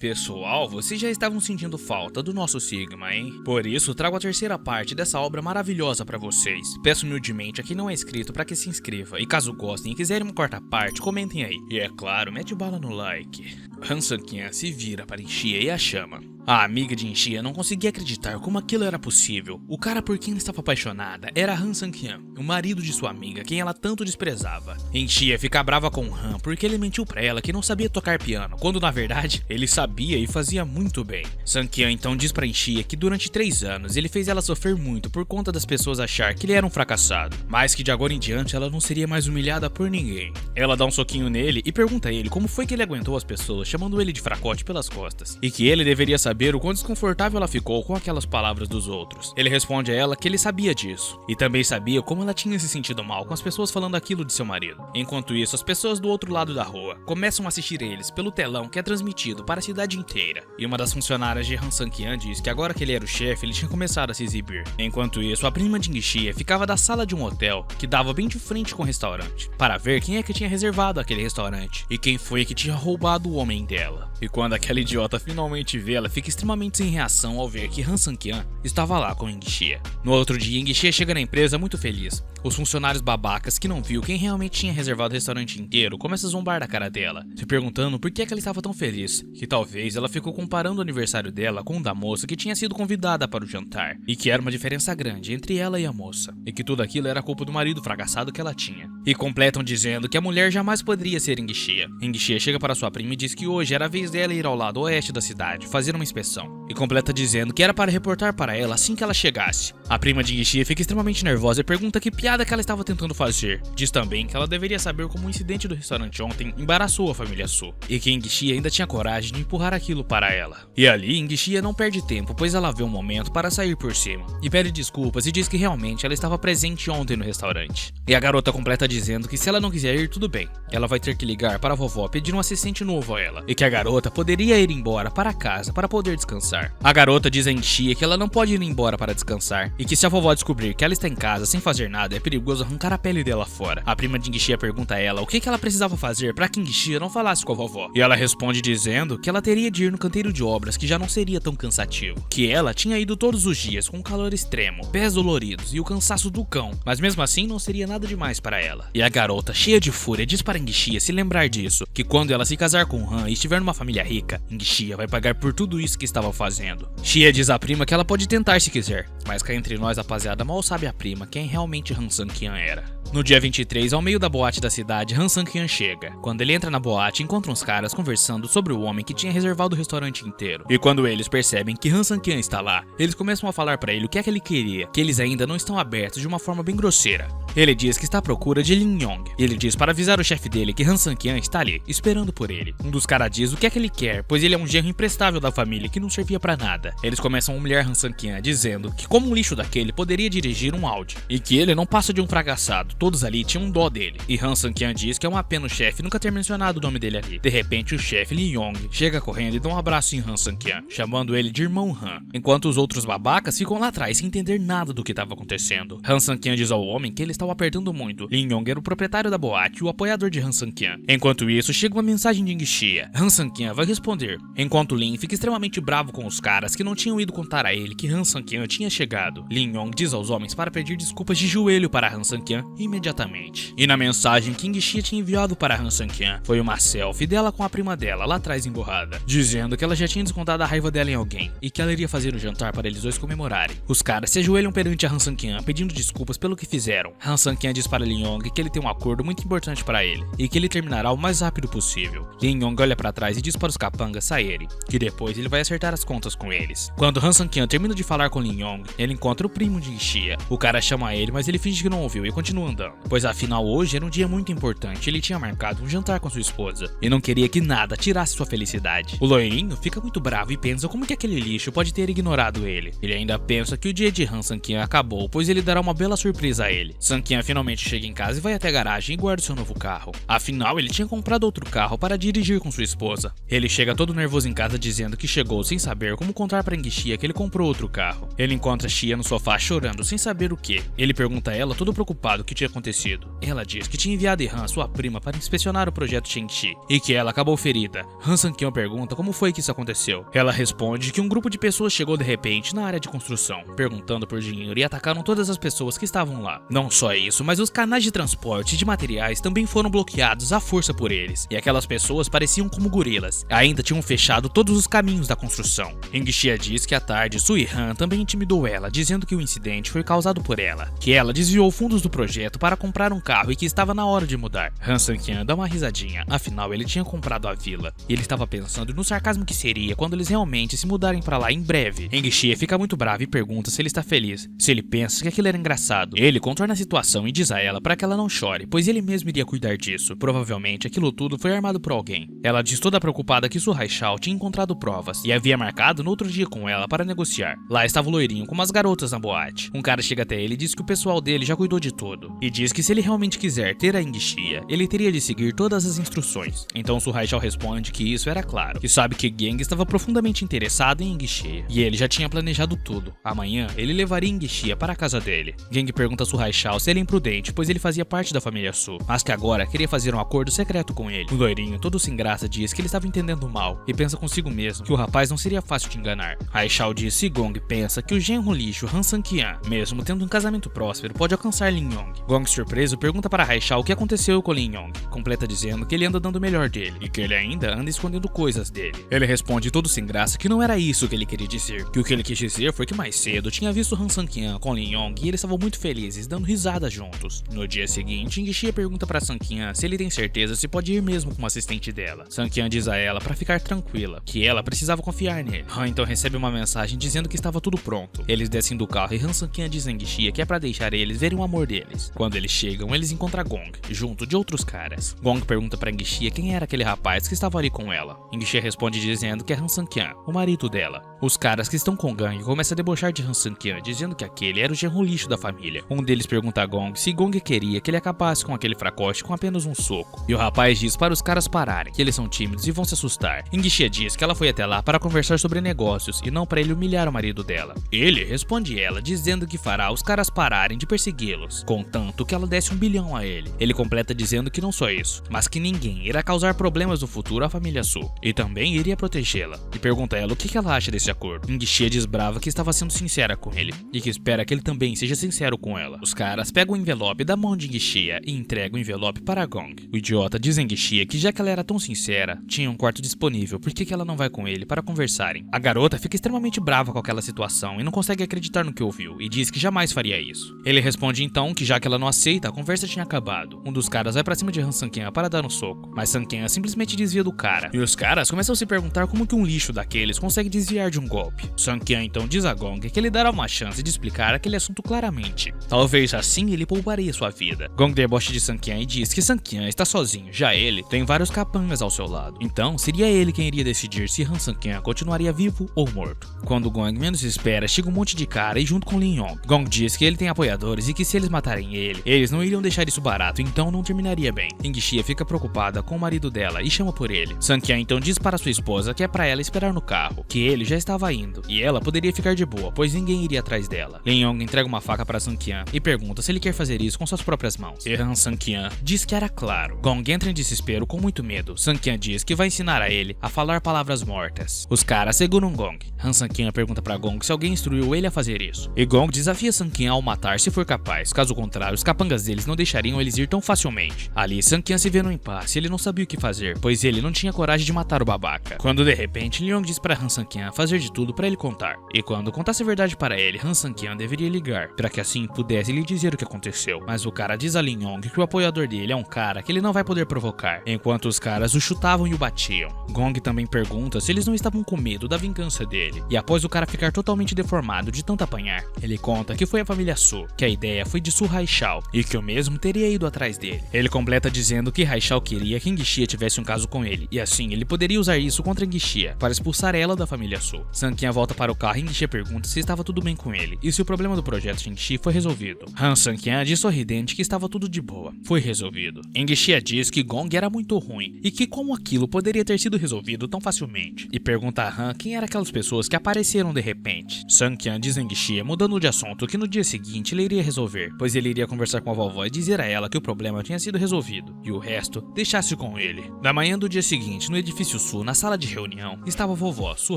Pessoal, vocês já estavam sentindo falta do nosso Sigma, hein? Por isso, trago a terceira parte dessa obra maravilhosa pra vocês. Peço humildemente a quem não é inscrito pra que se inscreva, e caso gostem e quiserem uma quarta parte, comentem aí. E é claro, mete bala no like. Han Sang-kyan se vira para Inxia e a chama. A amiga de Inxia não conseguia acreditar como aquilo era possível. O cara por quem ela estava apaixonada era Han Sang-kyan, o marido de sua amiga, quem ela tanto desprezava. Inxia fica brava com Han porque ele mentiu pra ela que não sabia tocar piano, quando na verdade ele sabia e fazia muito bem. Sang-kyan então diz pra Inxia que durante 3 anos ele fez ela sofrer muito por conta das pessoas achar que ele era um fracassado, mas que de agora em diante ela não seria mais humilhada por ninguém. Ela dá um soquinho nele e pergunta a ele como foi que ele aguentou as pessoas chamando ele de fracote pelas costas, e que ele deveria saber o quão desconfortável ela ficou com aquelas palavras dos outros. Ele responde a ela que ele sabia disso, e também sabia como ela tinha se sentido mal com as pessoas falando aquilo de seu marido. Enquanto isso, as pessoas do outro lado da rua começam a assistir eles pelo telão que é transmitido para a cidade inteira, e uma das funcionárias de Han Sang-kyan diz que agora que ele era o chefe, ele tinha começado a se exibir. Enquanto isso, a prima de Inxia ficava da sala de um hotel que dava bem de frente com o restaurante, para ver quem é que tinha reservado aquele restaurante, e quem foi que tinha roubado o homem dela. E quando aquela idiota finalmente vê, ela fica extremamente sem reação ao ver que Han Sang-kyan estava lá com Inxia. No outro dia, Inxia chega na empresa muito feliz. Os funcionários babacas que não viu quem realmente tinha reservado o restaurante inteiro começam a zombar da cara dela, se perguntando por que ela estava tão feliz, que talvez ela ficou comparando o aniversário dela com o da moça que tinha sido convidada para o jantar, e que era uma diferença grande entre ela e a moça, e que tudo aquilo era culpa do marido fracassado que ela tinha. E completam dizendo que a mulher jamais poderia ser Inxia. Inxia chega para sua prima e diz que hoje era a vez dela ir ao lado oeste da cidade, fazer uma inspeção, e completa dizendo que era para reportar para ela assim que ela chegasse. A prima de Inxia fica extremamente nervosa e pergunta que piada que ela estava tentando fazer. Diz também que ela deveria saber como o incidente do restaurante ontem embaraçou a família Su, e que Inxia ainda tinha coragem de empurrar aquilo para ela. E ali, Inxia não perde tempo, pois ela vê um momento para sair por cima, e pede desculpas e diz que realmente ela estava presente ontem no restaurante. E a garota completa dizendo que se ela não quiser ir, tudo bem, ela vai ter que ligar para a vovó pedir um assistente novo a ela, e que a garota poderia ir embora para casa para poder descansar. A garota diz a Inxia que ela não pode ir embora para descansar, e que se a vovó descobrir que ela está em casa sem fazer nada, é perigoso arrancar a pele dela fora. A prima de Inxia pergunta a ela o que ela precisava fazer para que Inxia não falasse com a vovó, e ela responde dizendo que ela teria de ir no canteiro de obras, que já não seria tão cansativo, que ela tinha ido todos os dias com calor extremo, pés doloridos e o cansaço do cão, mas mesmo assim não seria nada demais para ela. E a garota, cheia de fúria, diz para Inxia se lembrar disso, que quando ela se casar com Han e estiver numa família rica, Inxia vai pagar por tudo isso que estava fazendo. Xia diz à prima que ela pode tentar se quiser, mas cá entre nós, rapaziada, mal sabe a prima quem realmente Han Sang-kyan era. No dia 23, ao meio da boate da cidade, Han Sang-kyan chega. Quando ele entra na boate, encontra uns caras conversando sobre o homem que tinha reservado o restaurante inteiro. E quando eles percebem que Han Sang-kyan está lá, eles começam a falar pra ele o que é que ele queria, que eles ainda não estão abertos de uma forma bem grosseira. Ele diz que está à procura de Lin Yong. Ele diz para avisar o chefe dele que Han Sang-kyan está ali, esperando por ele. Um dos caras diz o que é que ele quer, pois ele é um genro imprestável da família que não servia pra nada. Eles começam a humilhar Han Sang-kyan, dizendo que como um lixo daquele poderia dirigir um Audi, e que ele não passa de um fracassado. Todos ali tinham dó dele. E Han Sang-kyan diz que é uma pena o chefe nunca ter mencionado o nome dele ali. De repente, o chefe Lin Yong chega correndo e dá um abraço em Han Sang-kyan, chamando ele de irmão Han, enquanto os outros babacas ficam lá atrás sem entender nada do que estava acontecendo. Han Sang-kyan diz ao homem que ele estava apertando muito. Lin Yong era o proprietário da boate e o apoiador de Han Sang-kyan. Enquanto isso, chega uma mensagem de Inxia. Han Sang-kyan vai responder, enquanto Lin fica extremamente bravo com os caras que não tinham ido contar a ele que Han Sang-kyan tinha chegado. Lin Yong diz aos homens para pedir desculpas de joelho para Han Sang-kyan imediatamente. E na mensagem que Inxia tinha enviado para Han Sang-kyan foi uma selfie dela com a prima dela lá atrás emburrada, dizendo que ela já tinha descontado a raiva dela em alguém e que ela iria fazer o jantar para eles dois comemorarem. Os caras se ajoelham perante a Han Sang-kyan pedindo desculpas pelo que fizeram. Han Sang-kyan diz para Lin Yong que ele tem um acordo muito importante para ele e que ele terminará o mais rápido possível. Lin Yong olha para trás e diz para os capangas saírem, que depois ele vai acertar as contas com eles. Quando Han Sang-kyan termina de falar com Lin Yong, ele encontra o primo de Inxia. O cara chama ele, mas ele finge que não ouviu e continua andando, pois afinal hoje era um dia muito importante. Ele tinha marcado um jantar com sua esposa e não queria que nada tirasse sua felicidade. O loirinho fica muito bravo e pensa como que aquele lixo pode ter ignorado ele. Ele ainda pensa que o dia de Han Sang-kyan acabou, pois ele dará uma bela surpresa a ele. Qian finalmente chega em casa e vai até a garagem e guarda seu novo carro. Afinal, ele tinha comprado outro carro para dirigir com sua esposa. Ele chega todo nervoso em casa dizendo que chegou sem saber como contar para Xia que ele comprou outro carro. Ele encontra Xia no sofá chorando sem saber o que. Ele pergunta a ela todo preocupado o que tinha acontecido. Ela diz que tinha enviado Han, sua prima, para inspecionar o projeto Shang-Chi e que ela acabou ferida. Han Sang-Qian pergunta como foi que isso aconteceu. Ela responde que um grupo de pessoas chegou de repente na área de construção, perguntando por dinheiro e atacaram todas as pessoas que estavam lá. Não só isso, mas os canais de transporte de materiais também foram bloqueados à força por eles, e aquelas pessoas pareciam como gorilas. Ainda tinham fechado todos os caminhos da construção. Xia diz que à tarde Sui Han também intimidou ela, dizendo que o incidente foi causado por ela, que ela desviou fundos do projeto para comprar um carro e que estava na hora de mudar. Han Sang-Qian dá uma risadinha, afinal ele tinha comprado a vila, e ele estava pensando no sarcasmo que seria quando eles realmente se mudarem para lá em breve. Xia fica muito bravo e pergunta se ele está feliz, se ele pensa que aquilo era engraçado. Ele contorna a situação e diz a ela para que ela não chore, pois ele mesmo iria cuidar disso. Provavelmente aquilo tudo foi armado por alguém. Ela diz toda preocupada que Su Haishao tinha encontrado provas e havia marcado no outro dia com ela para negociar. Lá estava o loirinho com umas garotas na boate. Um cara chega até ele e diz que o pessoal dele já cuidou de tudo, e diz que se ele realmente quiser ter a Xia, ele teria de seguir todas as instruções. Então Su Haishao responde que isso era claro, que sabe que Geng estava profundamente interessado em Xia, e ele já tinha planejado tudo. Amanhã, ele levaria Xia para a casa dele. Geng pergunta a Su Haishao se ele é imprudente, pois ele fazia parte da família Su, mas que agora queria fazer um acordo secreto com ele. O loirinho, todo sem graça, diz que ele estava entendendo mal, e pensa consigo mesmo que o rapaz não seria fácil de enganar. Haishao diz que Gong pensa que o genro lixo Han Sang-Qian, mesmo tendo um casamento próspero, pode alcançar Lin Yong. Gong, surpreso, pergunta para Haishao o que aconteceu com Lin Yong, completa dizendo que ele anda dando o melhor dele, e que ele ainda anda escondendo coisas dele. Ele responde todo sem graça que não era isso que ele queria dizer, que o que ele quis dizer foi que mais cedo tinha visto Han Sang-Qian com Lin Yong e eles estavam muito felizes, dando risadas juntos. No dia seguinte, Xia pergunta para Sang-Qian se ele tem certeza se pode ir mesmo com o assistente dela. Sang-Qian diz a ela para ficar tranquila, que ela precisava confiar nele. Han então recebe uma mensagem dizendo que estava tudo pronto. Eles descem do carro e Han Sang-Qian diz a Xia que é para deixar eles verem o amor deles. Quando eles chegam, eles encontram Gong, junto de outros caras. Gong pergunta para Xia quem era aquele rapaz que estava ali com ela. Xia responde dizendo que é Han Sang-Qian, o marido dela. Os caras que estão com Gong começam a debochar de Han Sang-Qian, dizendo que aquele era o genro lixo da família. Um deles pergunta a Gong se Gong queria que ele acabasse com aquele fracote com apenas um soco. E o rapaz diz para os caras pararem, que eles são tímidos e vão se assustar. Xia diz que ela foi até lá para conversar sobre negócios e não para ele humilhar o marido dela. Ele responde ela dizendo que fará os caras pararem de persegui-los, contanto que ela desse 1 bilhão a ele. Ele completa dizendo que não só isso, mas que ninguém irá causar problemas no futuro à família Su, e também iria protegê-la. E pergunta a ela o que ela acha desse acordo. Xia diz brava que estava sendo sincera com ele, e que espera que ele também seja sincero com ela. Os caras pegam o envelope da mão de Xia e entregam o envelope para Gong. O idiota diz a Xia que já que ela era tão sincera, tinha um quarto disponível, por que ela não vai com ele para conversarem? A garota fica extremamente brava com aquela situação e não consegue acreditar no que ouviu, e diz que jamais faria isso. Ele responde então que já que ela não aceita, a conversa tinha acabado. Um dos caras vai pra cima de Han Sang-Qian para dar um soco, mas Sang-Qian simplesmente desvia do cara, e os caras começam a se perguntar como que um lixo daqueles consegue desviar de um golpe. Sang-Qian então diz a Gong que ele dará uma chance de explicar aquele assunto claramente. Talvez assim ele pouparia sua vida. Gong debocha de Sang-Qian e diz que Sang-Qian está sozinho, já ele tem vários capangas ao seu lado. Então seria ele quem iria decidir se Han Sang-Qian continuaria vivo ou morto. Quando Gong menos espera, chega um monte de cara e junto com Lin Yong. Gong diz que ele tem apoiadores e que se eles matarem ele, eles não iriam deixar isso barato, então não terminaria bem. Xia fica preocupada com o marido dela e chama por ele. Sang-Qian então diz para sua esposa que é para ela esperar no carro, que ele já estava indo, e ela poderia ficar de boa, pois ninguém iria atrás dela. Lin Yong entrega uma faca para Sang-Qian e pergunta se ele quer fazer isso com suas próprias mãos. E Han Sang-Qian diz que era claro. Gong entra em desespero com muito medo. Sang-Qian diz que vai ensinar a ele a falar palavras mortas. Os caras seguram Gong. Han Sang-Qian pergunta para Gong se alguém instruiu ele a fazer isso. E Gong desafia Sang-Qian ao matar se for capaz, caso contrário os capangas deles não deixariam eles ir tão facilmente. Ali Sang-Qian se vê no impasse e ele não sabia o que fazer, pois ele não tinha coragem de matar o babaca. Quando de repente Lin Yong diz para Han Sang-Qian fazer de tudo para ele contar. E quando contasse a verdade para ele, Han Sang-Qian deveria ligar, para que assim pudesse lhe dizer o que aconteceu. Mas o cara diz a Lin Yong que o apoiador dele é um cara que ele não vai poder provocar, enquanto os caras o chutavam e o batiam. Gong também pergunta se eles não estavam com medo da vingança dele, e após o cara ficar totalmente deformado de tanto apanhar, ele conta que foi a família Su, que a ideia foi de Su Haishao, e que o mesmo teria ido atrás dele. Ele completa dizendo que Haishao queria que Xia tivesse um caso com ele, e assim ele poderia usar isso contra Xia, para expulsar ela da família Su. Su. Sang-Qian volta para o carro e Engxia pergunta se estava tudo bem com ele e se o problema do projeto Shang-Chi foi resolvido. Han Sang-Qian diz sorridente que estava tudo de boa. Foi resolvido. Engxia diz que Gong era muito ruim e que como aquilo poderia ter sido resolvido tão facilmente. E pergunta a Han quem eram aquelas pessoas que apareceram de repente. Sang-Qian diz a Engxia, mudando de assunto, que no dia seguinte ele iria resolver, pois ele iria conversar com a vovó e dizer a ela que o problema tinha sido resolvido, e o resto deixasse com ele. Na manhã do dia seguinte, no edifício Su, na sala de reunião, estava a vovó, Su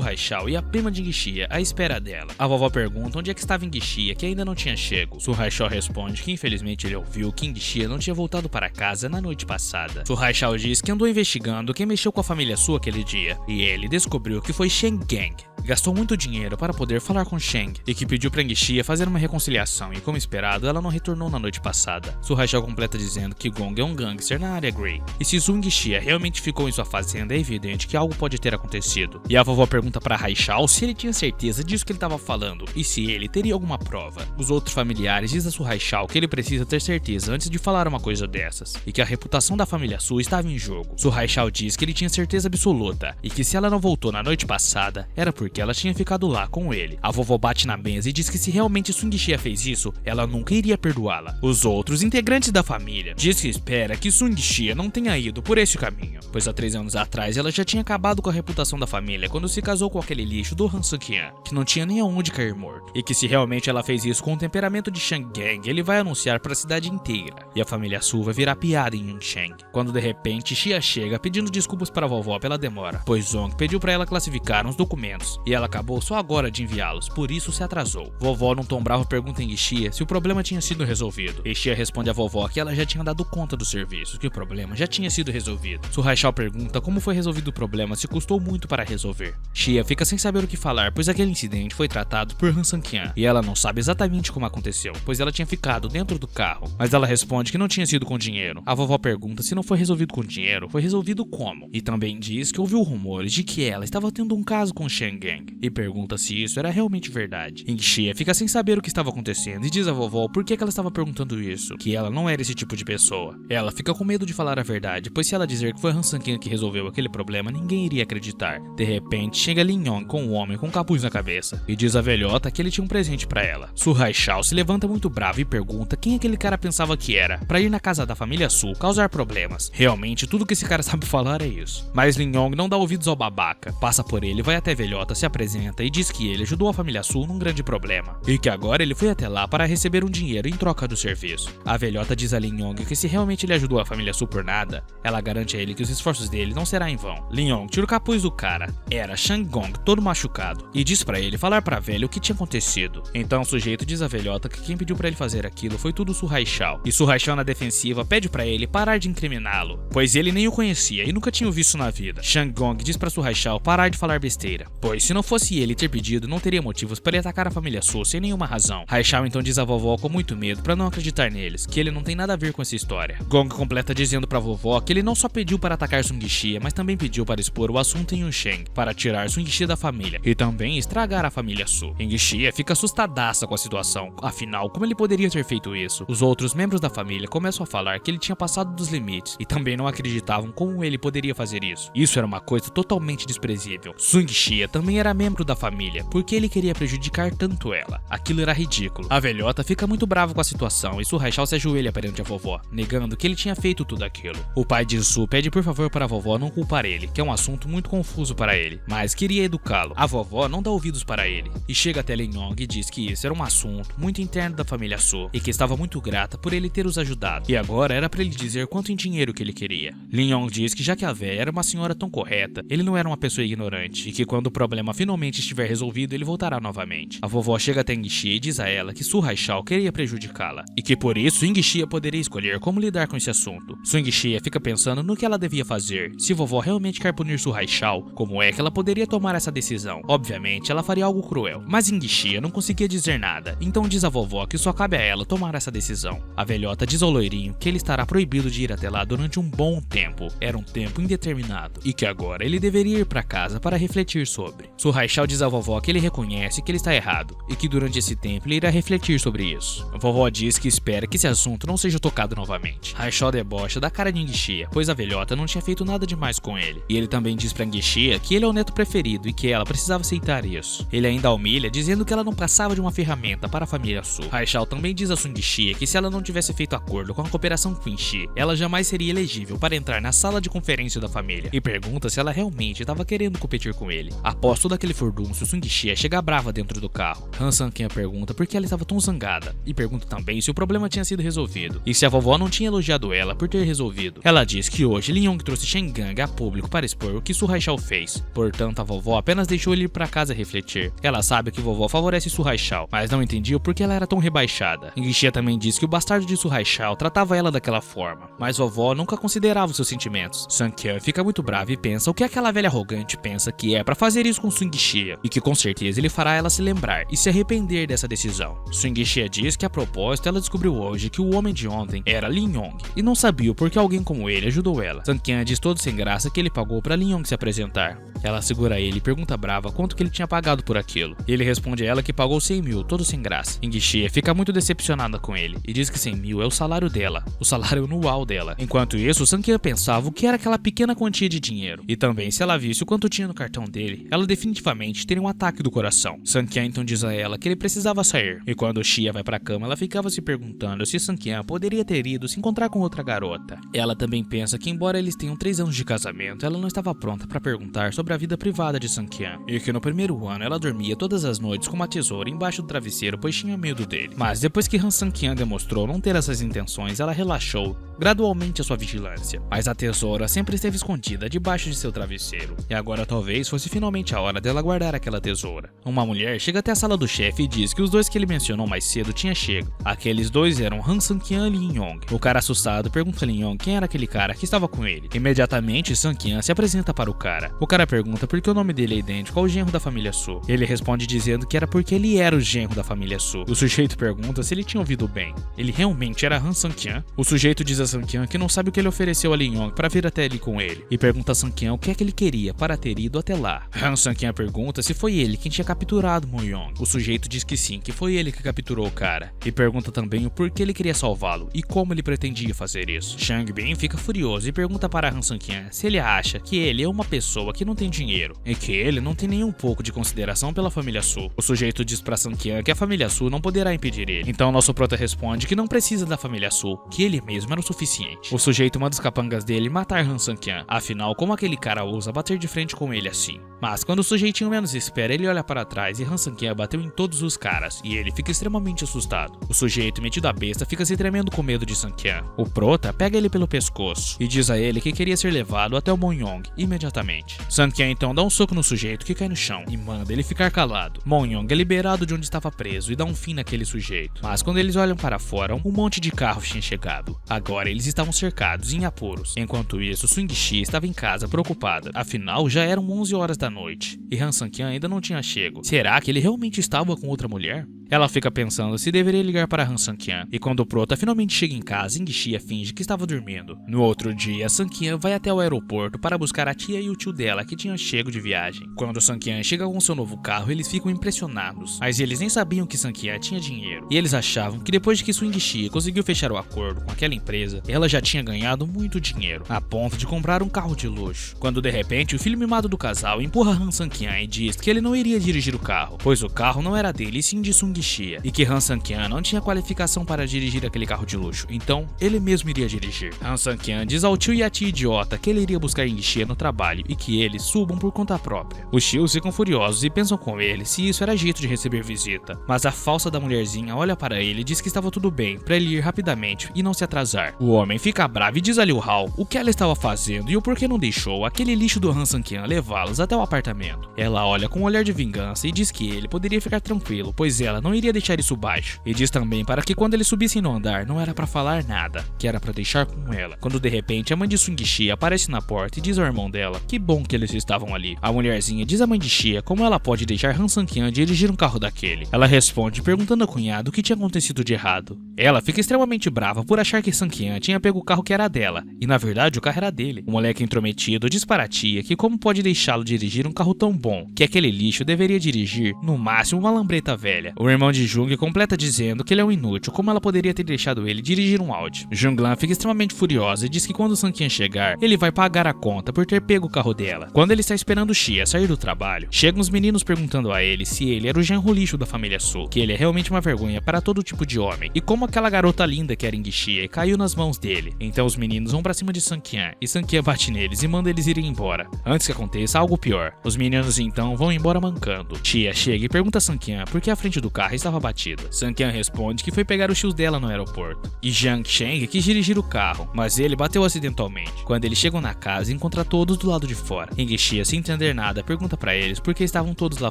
Haichao e a prima de Engxia à espera dela. A vovó pergunta onde é que estava Engxia, que ainda não tinha chego. Su Haichao responde que infelizmente ele ouviu que Engxia não tinha voltado para casa na noite passada. Su Haichao diz que andou investigando quem mexeu com a família Su aquele dia, e ele descobriu que foi Shen Gang. Gastou muito dinheiro para poder falar com Shang e que pediu para Engxia fazer uma reconciliação e, como esperado, ela não retornou na noite passada. Su Haichao completa dizendo que Gong é um gangster na área Grey, e se Su Engxia realmente ficou em sua fazenda, é evidente que algo pode ter acontecido. E a vovó pergunta para Haichao se ele tinha certeza disso que ele estava falando e se ele teria alguma prova. Os outros familiares dizem a Su Haichao que ele precisa ter certeza antes de falar uma coisa dessas, e que a reputação da família Su estava em jogo. Su Haichao diz que ele tinha certeza absoluta e que se ela não voltou na noite passada, era porque ela tinha ficado lá com ele. A vovó bate na mesa e diz que se realmente Su Engxia fez isso, ela nunca iria perdoá-la. Os outros integrantes da família diz que espera que Su Engxia não tenha ido por esse caminho, pois há 3 anos atrás ela já tinha acabado com a reputação da família quando se casou com aquele lixo do Han Sang-Qian, que não tinha nem aonde cair morto, e que se realmente ela fez isso com o temperamento de Shang Gang, ele vai anunciar para a cidade inteira, e a família Su vai virar piada em Yunsheng. Quando de repente Xia chega pedindo desculpas para a vovó pela demora, pois Zong pediu para ela classificar uns documentos, e ela acabou só agora de enviá-los, por isso se atrasou. Vovó, num tom bravo, pergunta em Xia se o problema tinha sido resolvido, e Xia responde à vovó que ela já tinha dado conta do serviço, que o problema já tinha sido resolvido. Su Haichao pergunta como foi resolvido o problema, se custou muito para resolver. Xia fica sem saber o que falar, pois aquele incidente foi tratado por Han Sang-Qian, e ela não sabe exatamente como aconteceu, pois ela tinha ficado dentro do carro, mas ela responde que não tinha sido com dinheiro. A vovó pergunta se não foi resolvido com dinheiro, foi resolvido como? E também diz que ouviu rumores de que ela estava tendo um caso com Shang Gang, e pergunta se isso era realmente verdade. Engxia fica sem saber o que estava acontecendo e diz à vovó por que ela estava perguntando isso, que ela não era esse tipo de pessoa. Ela fica com medo de falar a verdade, pois se ela dizer que foi Han Sang-Qian que resolveu aquele problema, ninguém iria acreditar. De repente, chega Lin Yong com um homem com um capuz na cabeça e diz à velhota que ele tinha um presente para ela. Su Haichao se levanta muito bravo e pergunta quem aquele cara pensava que era, para ir na casa da família Su causar problemas. Realmente, tudo que esse cara sabe falar é isso. Mas Lin Yong não dá ouvidos ao babaca, passa por ele, vai até a velhota, se apresenta e diz que ele ajudou a família Su num grande problema, e que agora ele foi até lá para receber um dinheiro em troca do serviço. A velhota diz a Lin Yong que se realmente ele ajudou a família Su por nada, ela garante a ele que os esforços dele não será em vão. Lin Yong tira o capuz do cara, era Shang Gong todo machucado, e diz pra ele falar pra velha o que tinha acontecido. Então o sujeito diz à velhota que quem pediu pra ele fazer aquilo foi tudo Su Haichao, e Su Haichao na defensiva pede pra ele parar de incriminá-lo, pois ele nem o conhecia e nunca tinha o visto na vida. Shang Gong diz pra Su Haichao parar de falar besteira, pois se não fosse ele ter pedido, não teria motivos para ele atacar a família Su sem nenhuma razão. Haichao então diz à vovó com muito medo para não acreditar neles, que ele não tem nada a ver com essa história. Gong completa dizendo pra vovó que ele não só pediu para atacar Su Engxia, mas também pediu para expor o assunto em Yunsheng, para tirar Su Engxia da família e também estragar a família Su. Engxia fica assustadaça com a situação, afinal, como ele poderia ter feito isso? Os outros membros da família começam a falar que ele tinha passado dos limites e também não acreditavam como ele poderia fazer isso. Isso era uma coisa totalmente desprezível. Su Engxia também era membro da família, porque ele queria prejudicar tanto ela. Aquilo era ridículo. A velhota fica muito brava com a situação e Su Haichao se ajoelha perante a vovó, negando que ele tinha feito tudo aquilo. O pai de Su pede por favor para a vovó não culpar ele, que é um assunto muito confuso para ele, mas queria educá-lo. A vovó não dá ouvidos para ele e chega até Lin Yong e diz que isso era um assunto muito interno da família Su e que estava muito grata por ele ter os ajudado, e agora era para ele dizer quanto em dinheiro que ele queria. Lin Yong diz que já que a véia era uma senhora tão correta, ele não era uma pessoa ignorante e que quando o problema finalmente estiver resolvido, ele voltará novamente. A vovó chega até Engxia e diz a ela que Su Haichao queria prejudicá-la e que por isso Engxia poderia escolher como lidar com esse assunto. Su Engxia fica pensando no que ela devia fazer. Se vovó realmente quer punir Su Haichao, como é que ela poderia tomar essa decisão? Obviamente, ela faria algo cruel, mas Engxia não conseguia dizer nada, então diz a vovó que só cabe a ela tomar essa decisão. A velhota diz ao loirinho que ele estará proibido de ir até lá durante um bom tempo, era um tempo indeterminado, e que agora ele deveria ir para casa para refletir sobre. Su Haishao diz à vovó que ele reconhece que ele está errado e que durante esse tempo ele irá refletir sobre isso. A vovó diz que espera que esse assunto não seja tocado novamente. Haishao debocha da cara de Ngixia, pois a velhota não tinha feito nada demais com ele. E ele também diz pra Ngixia que ele é o neto preferido e que ela precisava aceitar isso. Ele ainda a humilha, dizendo que ela não passava de uma ferramenta para a família Su. Haishao também diz a Sun Ngixia que se ela não tivesse feito acordo com a cooperação Quincy, ela jamais seria elegível para entrar na sala de conferência da família, e pergunta se ela realmente estava querendo competir com ele. Após todo aquele furdúncio, Sun Ngixia chega brava dentro do carro. Han Sang-kyan pergunta por que ela estava tão zangada, e pergunta também se o problema tinha sido resolvido, e se a vovó não tinha elogiado ela por ter resolvido. Ela diz que hoje Lin Yong trouxe Shen Gang a público para expor o que Su Haishao fez, portanto a vovó apenas deixou ele ir para casa refletir. Ela sabe que vovó favorece Su Haishao, mas não entendia por que ela era tão rebaixada. Ngixia também diz que o bastardo de Su Haishao tratava ela daquela forma, mas vovó nunca considerava os seus sentimentos. Sang-kyan fica muito bravo e pensa o que aquela velha arrogante pensa que é para fazer isso com Sun Ngixia, e que com certeza ele fará ela se lembrar e se arrepender dessa decisão. Sun Ngixia diz que a propósito ela descobriu hoje que o homem de ontem era Lin Yong, e não sabia por que alguém como ele ajudou ela. Sang-kyan diz todo sem graça que ele pagou para Lin Yong se apresentar. Ela segura ele e pergunta brava quanto que ele tinha pagado por aquilo. Ele responde a ela que pagou 100 mil, todo sem graça. Ngixia fica muito decepcionada com ele e diz que 100 mil é o salário dela, o salário anual dela. Enquanto isso, Sang-kyan pensava o que era aquela pequena quantia de dinheiro, e também se ela visse o quanto tinha no cartão dele, ela definitivamente teria um ataque do coração. Sang-kyan então diz a ela que ele precisava sair, e quando Xia vai pra cama, ela ficava se perguntando se Sang-kyan poderia ter ido se encontrar com outra garota. Ela também pensa que embora eles tenham 3 anos de casamento, ela não estava pronta para perguntar sobre a vida privada de Sang-kyan, e que no primeiro ano ela dormia todas as noites com uma tesoura embaixo do travesseiro pois tinha medo dele. Mas depois que Han Sang-kyan demonstrou não ter essas intenções, ela relaxou gradualmente a sua vigilância, mas a tesoura sempre esteve escondida debaixo de seu travesseiro, e agora talvez fosse finalmente a hora dela guardar aquela tesoura. Uma mulher chega até a sala do chefe e diz que os dois que ele mencionou mais cedo tinham chego. Aqueles dois eram Han Sang-kyan e Lin Yong. O cara assustado pergunta a Lin Yong quem era aquele cara que estava com ele. Imediatamente Sang-kyan se apresenta para o cara. O cara pergunta por que o nome dele é idêntico ao genro da família Su. Ele responde dizendo que era porque ele era o genro da família Su. O sujeito pergunta se ele tinha ouvido bem. Ele realmente era Han Sang-kyan? O sujeito diz a Sang-kyan que não sabe o que ele ofereceu a Lin Yong para vir até ali com ele, e pergunta a Sang-kyan o que é que ele queria para ter ido até lá. Han Sang-kyan pergunta se foi ele quem tinha capturado Mo Yong. O sujeito diz que sim, que foi ele que capturou o cara, e pergunta também o porquê ele queria salvá-lo e como ele pretendia fazer isso. Shang Bin fica furioso e pergunta para Han Sang-kyan se ele acha que ele é uma pessoa que não tem dinheiro e que ele não tem nem um pouco de consideração pela família Su. O sujeito diz para Sang-kyan que a família Su não poderá impedir ele. Então nosso prota responde que não precisa da família Su, que ele mesmo era o suficiente. O sujeito manda os capangas dele matar Han Sang-kyan, afinal como aquele cara ousa bater de frente com ele assim? Mas quando o sujeitinho menos espera, ele olha para trás e Han Sang-kyan bateu em todos os caras, e ele fica extremamente assustado. O sujeito metido a besta fica se tremendo com medo de Sang-kyan. O prota pega ele pelo pescoço e diz a ele que queria ser levado até o Mo Yong imediatamente. Sang-kyan então dá um soco no sujeito que cai no chão e manda ele ficar calado. Mo Yong é liberado de onde estava preso e dá um fim naquele sujeito. Mas quando eles olham para fora, um monte de carros tinha chegado. Agora eles estavam cercados em apuros. Enquanto isso, Sun Ngixia estava em casa preocupada. Afinal, já eram 11 horas da noite e Han Sang-kyan ainda não tinha chego. Será que ele realmente estava com outra mulher? Ela fica pensando se deveria ligar para Han Sang-kyan, e quando o prota finalmente chega em casa, Ngixia finge que estava dormindo. No outro dia, Sang-kyan vai até o aeroporto para buscar a tia e o tio dela que tinham chego de viagem. Quando Sang-kyan chega com seu novo carro, eles ficam impressionados, mas eles nem sabiam que Sang-kyan tinha dinheiro, e eles achavam que depois de que Sun Ngixia conseguiu fechar o acordo com aquela empresa, ela já tinha ganhado muito dinheiro, a ponto de comprar um carro de luxo. Quando de repente o filho mimado do casal empurra Han Sang-kyan e diz que ele não iria dirigir o carro, pois o carro não era dele e sim de Sun Ngixia, e que Han Sang-kyan não tinha qualificação para dirigir aquele carro de luxo, então ele mesmo iria dirigir. Han Sang-kyan diz ao tio e à tia idiota que ele iria buscar Ngixia no trabalho e que eles subam por conta própria. Os tios ficam furiosos e pensam com ele se isso era jeito de receber visita, mas a falsa da mulherzinha olha para ele e diz que estava tudo bem para ele ir rapidamente e não se atrasar. O homem fica bravo e diz a Liu Hao o que ela estava fazendo e o porquê não deixou aquele lixo do Han Sang-kyan levá-los até o apartamento. Ela olha com um olhar de vingança e diz que ele poderia ficar tranquilo, pois ela não iria deixar isso baixo. E diz também para que quando eles subissem no andar não era pra falar nada, que era pra deixar com ela. Quando de repente a mãe de Sung Shia aparece na porta e diz ao irmão dela que bom que eles estavam ali. A mulherzinha diz à mãe de Shia como ela pode deixar Han Sang-kyan dirigir um carro daquele. Ela responde perguntando ao cunhado o que tinha acontecido de errado. Ela fica extremamente brava por achar que Sang-kyan tinha pego o carro que era dela, e na verdade o carro era dele. O moleque intrometido diz para a tia que como pode deixá-lo dirigir um carro tão bom, que aquele lixo deveria dirigir, no máximo, uma lambreta velha. O irmão de Jung completa dizendo que ele é um inútil, como ela poderia ter deixado ele dirigir um Audi. Junglan fica extremamente furiosa e diz que quando Sang-kyan chegar, ele vai pagar a conta por ter pego o carro dela. Quando ele está esperando Shia sair do trabalho, chegam os meninos perguntando a ele se ele era o genro lixo da família Su, que ele é realmente uma vergonha para todo tipo de homem, e como aquela garota linda que era Shia caiu nas mãos dele. Então os meninos vão pra cima de Sang-kyan, e Sang-kyan bate neles e manda eles irem embora, antes que aconteça algo pior. Os meninos então vão embora mancando. Shia chega e pergunta a Sang-kyan por que a frente do carro estava batida. Sang-kyan responde que foi pegar os tios dela no aeroporto. E Jang Sheng quis dirigir o carro, mas ele bateu acidentalmente. Quando eles chegam na casa, encontra todos do lado de fora. Shia, sem entender nada, pergunta pra eles por que estavam todos lá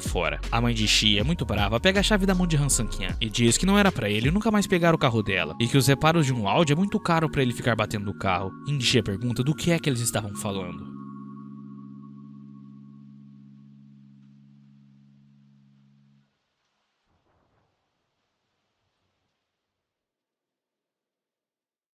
fora. A mãe de Shia, muito brava, pega a chave da mão de Han Sang-kyan e diz que não era pra ele nunca mais pegar o carro dela, e que os reparos de um Audi é muito caro pra ele ficar batendo no carro. Shia pergunta do que é que eles estavam falando.